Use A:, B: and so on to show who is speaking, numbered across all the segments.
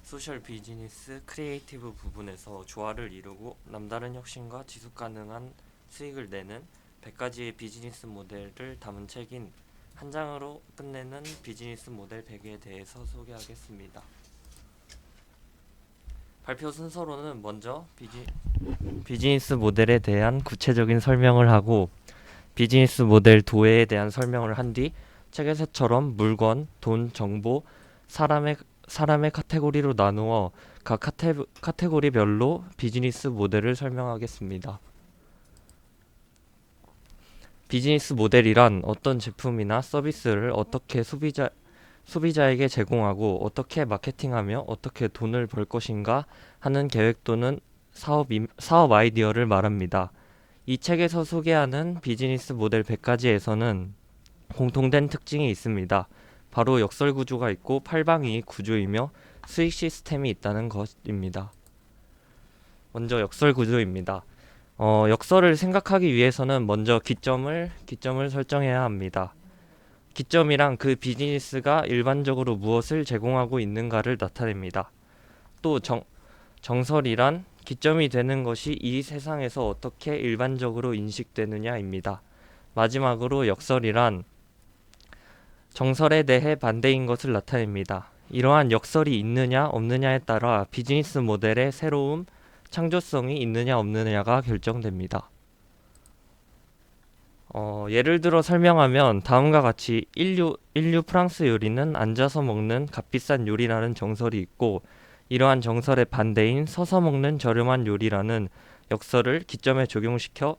A: 소셜 비즈니스 크리에이티브 부분에서 조화를 이루고 남다른 혁신과 지속 가능한 수익을 내는 100가지의 비즈니스 모델을 담은 책인 한 장으로 끝내는 비즈니스 모델 100에 대해서 소개하겠습니다. 발표 순서로는 먼저 비즈니스 모델에 대한 구체적인 설명을 하고 비즈니스 모델 도해에 대한 설명을 한 뒤 책에서처럼 물건, 돈, 정보, 사람의 카테고리로 나누어 각 카테고리별로 비즈니스 모델을 설명하겠습니다. 비즈니스 모델이란 어떤 제품이나 서비스를 어떻게 소비자에게 제공하고 어떻게 마케팅하며 어떻게 돈을 벌 것인가 하는 계획 또는 사업 아이디어를 말합니다. 이 책에서 소개하는 비즈니스 모델 100가지에서는 공통된 특징이 있습니다. 바로 역설 구조가 있고 팔방이익 구조이며 수익 시스템이 있다는 것입니다. 먼저 역설 구조입니다. 역설을 생각하기 위해서는 먼저 기점을 설정해야 합니다. 기점이란 그 비즈니스가 일반적으로 무엇을 제공하고 있는가를 나타냅니다. 또 정설이란 기점이 되는 것이 이 세상에서 어떻게 일반적으로 인식되느냐입니다. 마지막으로 역설이란 정설에 대해 반대인 것을 나타냅니다. 이러한 역설이 있느냐 없느냐에 따라 비즈니스 모델의 새로움, 창조성이 있느냐 없느냐가 결정됩니다. 예를 들어 설명하면 다음과 같이 인류 프랑스 요리는 앉아서 먹는 값비싼 요리라는 정설이 있고 이러한 정설의 반대인 서서 먹는 저렴한 요리라는 역설을 기점에 적용시켜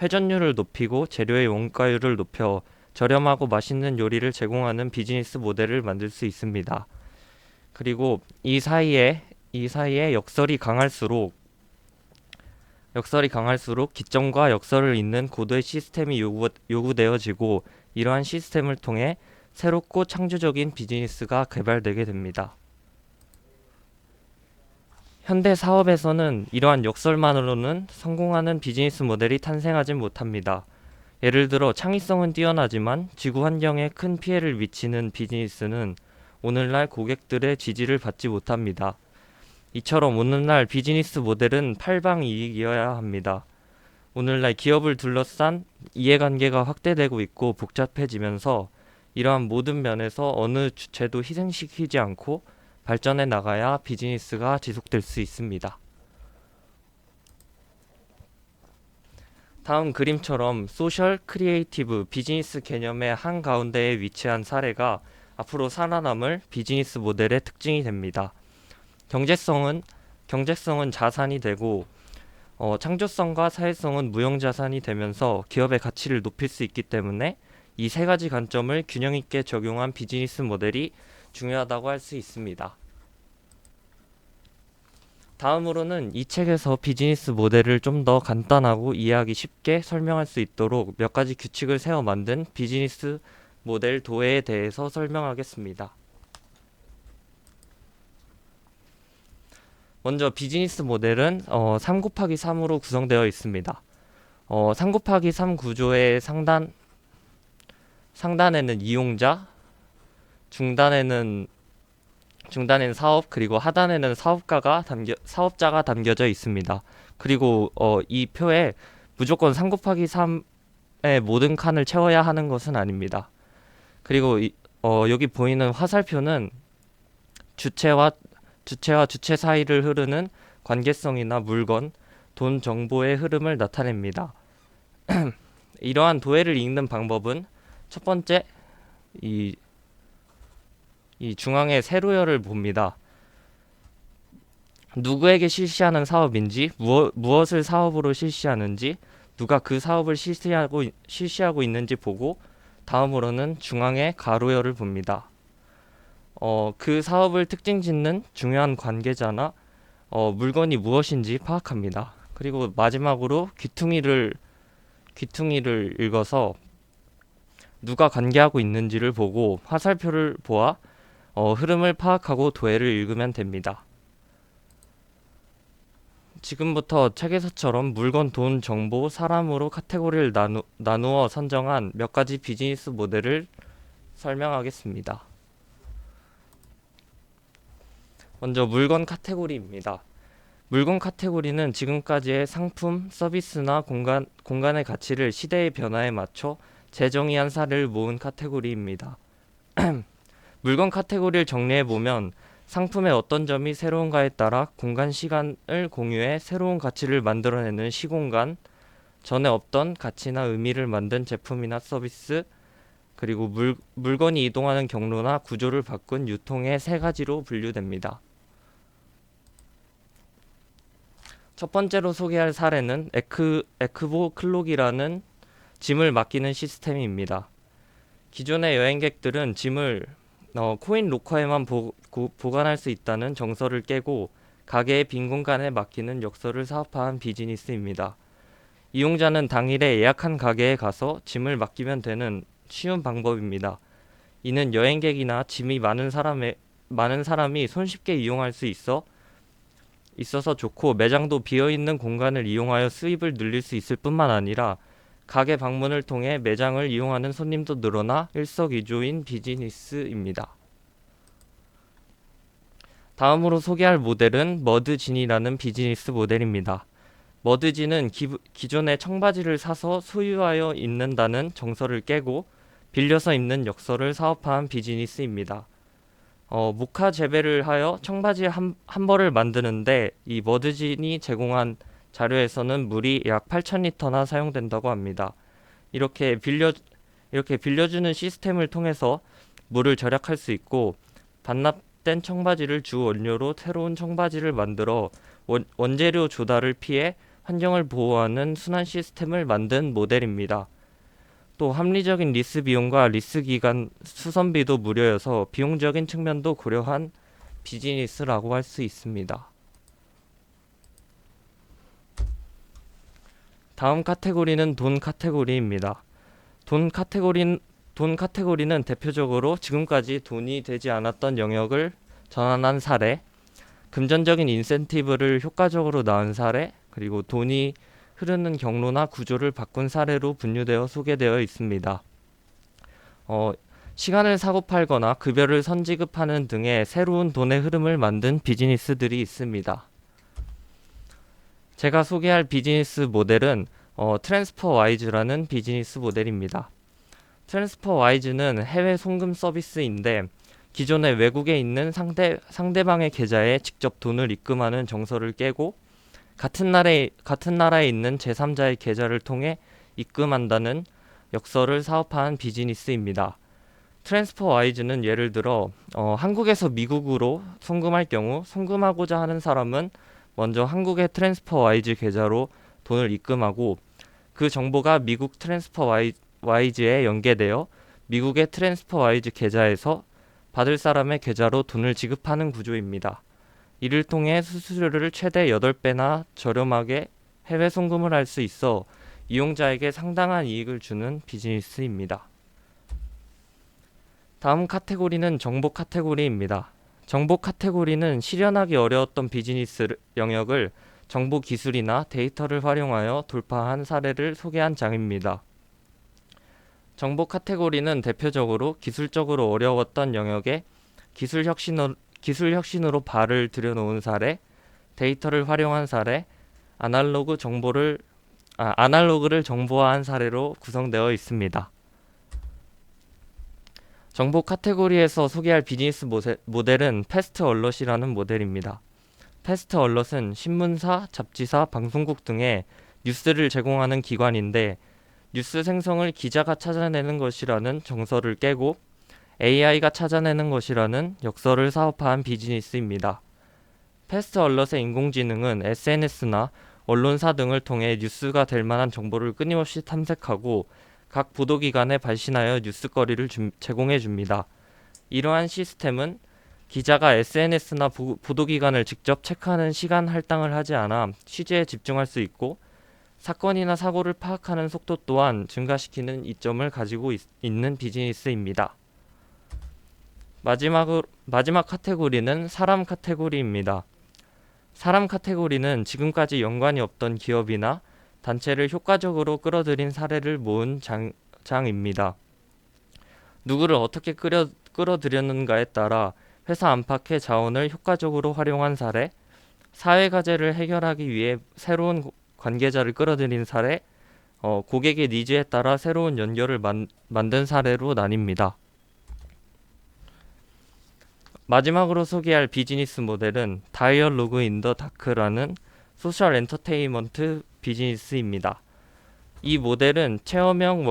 A: 회전율을 높이고 재료의 원가율을 높여 저렴하고 맛있는 요리를 제공하는 비즈니스 모델을 만들 수 있습니다. 그리고 이 사이에 역설이 강할수록 기점과 역설을 잇는 고도의 시스템이 요구되어지고 이러한 시스템을 통해 새롭고 창조적인 비즈니스가 개발되게 됩니다. 현대 사업에서는 이러한 역설만으로는 성공하는 비즈니스 모델이 탄생하지 못합니다. 예를 들어 창의성은 뛰어나지만 지구 환경에 큰 피해를 미치는 비즈니스는 오늘날 고객들의 지지를 받지 못합니다. 이처럼 오늘날 비즈니스 모델은 팔방이익이어야 합니다. 오늘날 기업을 둘러싼 이해관계가 확대되고 있고 복잡해지면서 이러한 모든 면에서 어느 주체도 희생시키지 않고 발전해 나가야 비즈니스가 지속될 수 있습니다. 다음 그림처럼 소셜 크리에이티브 비즈니스 개념의 한가운데에 위치한 사례가 앞으로 살아남을 비즈니스 모델의 특징이 됩니다. 경제성은 자산이 되고 창조성과 사회성은 무형자산이 되면서 기업의 가치를 높일 수 있기 때문에 이 세 가지 관점을 균형 있게 적용한 비즈니스 모델이 중요하다고 할 수 있습니다. 다음으로는 이 책에서 비즈니스 모델을 좀 더 간단하고 이해하기 쉽게 설명할 수 있도록 몇 가지 규칙을 세워 만든 비즈니스 모델 도해에 대해서 설명하겠습니다. 먼저 비즈니스 모델은 3 곱하기 3으로 구성되어 있습니다. 3 곱하기 3 구조의 상단에는 이용자, 중단에는 사업, 그리고 하단에는 사업자가 담겨져 있습니다. 그리고 이 표에 무조건 3 곱하기 3의 모든 칸을 채워야 하는 것은 아닙니다. 그리고 여기 보이는 화살표는 주체와 주체 사이를 흐르는 관계성이나 물건, 돈, 정보의 흐름을 나타냅니다. 이러한 도해를 읽는 방법은 첫 번째, 이 중앙의 세로열을 봅니다. 누구에게 실시하는 사업인지, 무엇을 사업으로 실시하는지, 누가 그 사업을 실시하고 있는지 보고 다음으로는 중앙의 가로열을 봅니다. 그 사업을 특징 짓는 중요한 관계자나 물건이 무엇인지 파악합니다. 그리고 마지막으로 귀퉁이를 읽어서 누가 관계하고 있는지를 보고 화살표를 보아 흐름을 파악하고 도해를 읽으면 됩니다. 지금부터 책에서처럼 물건, 돈, 정보, 사람으로 카테고리를 나누어 선정한 몇 가지 비즈니스 모델을 설명하겠습니다. 먼저 물건 카테고리입니다. 물건 카테고리는 지금까지의 상품, 서비스나 공간의 가치를 시대의 변화에 맞춰 재정의한 사례를 모은 카테고리입니다. 물건 카테고리를 정리해보면 상품의 어떤 점이 새로운가에 따라 공간, 시간을 공유해 새로운 가치를 만들어내는 시공간, 전에 없던 가치나 의미를 만든 제품이나 서비스, 그리고 물건이 이동하는 경로나 구조를 바꾼 유통의 세 가지로 분류됩니다. 첫 번째로 소개할 사례는 에크보 클록이라는 짐을 맡기는 시스템입니다. 기존의 여행객들은 짐을 코인 로커에만 보관할 수 있다는 정설을 깨고 가게의 빈 공간에 맡기는 역설을 사업화한 비즈니스입니다. 이용자는 당일에 예약한 가게에 가서 짐을 맡기면 되는 쉬운 방법입니다. 이는 여행객이나 짐이 많은 사람이 손쉽게 이용할 수 있어서 좋고, 매장도 비어있는 공간을 이용하여 수입을 늘릴 수 있을 뿐만 아니라 가게 방문을 통해 매장을 이용하는 손님도 늘어나 일석이조인 비즈니스입니다. 다음으로 소개할 모델은 머드진이라는 비즈니스 모델입니다. 머드진은 기존의 청바지를 사서 소유하여 입는다는 정설을 깨고 빌려서 입는 역설을 사업화한 비즈니스입니다. 모카 재배를 하여 청바지 한 벌을 만드는데 이 머드진이 제공한 자료에서는 물이 약 8,000리터나 사용된다고 합니다. 이렇게 빌려주는 시스템을 통해서 물을 절약할 수 있고, 반납된 청바지를 주 원료로 새로운 청바지를 만들어 원재료 조달을 피해 환경을 보호하는 순환 시스템을 만든 모델입니다. 또 합리적인 리스 비용과 리스 기간 수선비도 무료여서 비용적인 측면도 고려한 비즈니스라고 할 수 있습니다. 다음 카테고리는 돈 카테고리입니다. 돈 카테고리는 대표적으로 지금까지 돈이 되지 않았던 영역을 전환한 사례, 금전적인 인센티브를 효과적으로 낳은 사례, 그리고 돈이 흐르는 경로나 구조를 바꾼 사례로 분류되어 소개되어 있습니다. 시간을 사고 팔거나 급여를 선지급하는 등의 새로운 돈의 흐름을 만든 비즈니스들이 있습니다. 제가 소개할 비즈니스 모델은 트랜스퍼와이즈라는 비즈니스 모델입니다. 트랜스퍼와이즈는 해외 송금 서비스인데, 기존에 외국에 있는 상대방의 계좌에 직접 돈을 입금하는 정설을 깨고 같은 나라에 있는 제3자의 계좌를 통해 입금한다는 역설을 사업화한 비즈니스입니다. 트랜스퍼와이즈는 예를 들어 한국에서 미국으로 송금할 경우 송금하고자 하는 사람은 먼저 한국의 트랜스퍼와이즈 계좌로 돈을 입금하고, 그 정보가 미국 트랜스퍼와이즈에 연계되어 미국의 트랜스퍼와이즈 계좌에서 받을 사람의 계좌로 돈을 지급하는 구조입니다. 이를 통해 수수료를 최대 8배나 저렴하게 해외 송금을 할 수 있어 이용자에게 상당한 이익을 주는 비즈니스입니다. 다음 카테고리는 정보 카테고리입니다. 정보 카테고리는 실현하기 어려웠던 비즈니스 영역을 정보 기술이나 데이터를 활용하여 돌파한 사례를 소개한 장입니다. 정보 카테고리는 대표적으로 기술적으로 어려웠던 영역에 기술 혁신으로 발을 들여놓은 사례, 데이터를 활용한 사례, 아날로그를 정보화한 사례로 구성되어 있습니다. 정보 카테고리에서 소개할 비즈니스 모델은 패스트 얼럿이라는 모델입니다. 패스트 얼럿은 신문사, 잡지사, 방송국 등의 뉴스를 제공하는 기관인데, 뉴스 생성을 기자가 찾아내는 것이라는 정설을 깨고 AI가 찾아내는 것이라는 역설을 사업화한 비즈니스입니다. 패스트 얼럿의 인공지능은 SNS나 언론사 등을 통해 뉴스가 될 만한 정보를 끊임없이 탐색하고 각 보도기관에 발신하여 뉴스거리를 제공해 줍니다. 이러한 시스템은 기자가 SNS나 보도기관을 직접 체크하는 시간 할당을 하지 않아 취재에 집중할 수 있고, 사건이나 사고를 파악하는 속도 또한 증가시키는 이점을 가지고 있는 비즈니스입니다. 마지막 카테고리는 사람 카테고리입니다. 사람 카테고리는 지금까지 연관이 없던 기업이나 단체를 효과적으로 끌어들인 사례를 모은 장입니다. 누구를 어떻게 끌어들였는가에 따라 회사 안팎의 자원을 효과적으로 활용한 사례, 사회 과제를 해결하기 위해 새로운 관계자를 끌어들인 사례, 고객의 니즈에 따라 새로운 연결을 만든 사례로 나뉩니다. 마지막으로 소개할 비즈니스 모델은 다이얼로그 인 더 다크라는 소셜 엔터테인먼트 비즈니스입니다. 이 모델은 체험형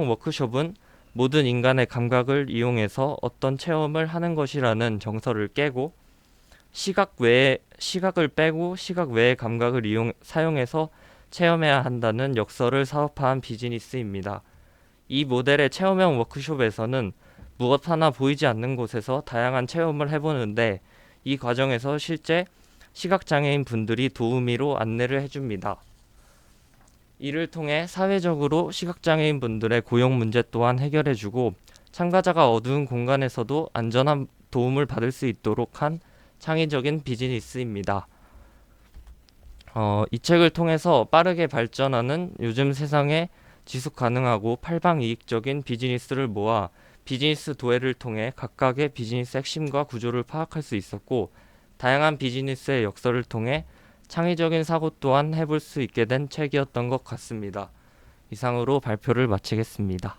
A: 워크숍은 모든 인간의 감각을 이용해서 어떤 체험을 하는 것이라는 정설을 깨고 시각을 빼고 시각 외의 감각을 사용해서 체험해야 한다는 역설을 사업화한 비즈니스입니다. 이 모델의 체험형 워크숍에서는 무엇 하나 보이지 않는 곳에서 다양한 체험을 해보는데 이 과정에서 실제 시각장애인 분들이 도우미로 안내를 해줍니다. 이를 통해 사회적으로 시각장애인 분들의 고용 문제 또한 해결해주고 참가자가 어두운 공간에서도 안전한 도움을 받을 수 있도록 한 창의적인 비즈니스입니다. 이 책을 통해서 빠르게 발전하는 요즘 세상에 지속 가능하고 팔방이익적인 비즈니스를 모아 비즈니스 도해를 통해 각각의 비즈니스 핵심과 구조를 파악할 수 있었고 다양한 비즈니스의 역설을 통해 창의적인 사고 또한 해볼 수 있게 된 책이었던 것 같습니다. 이상으로 발표를 마치겠습니다.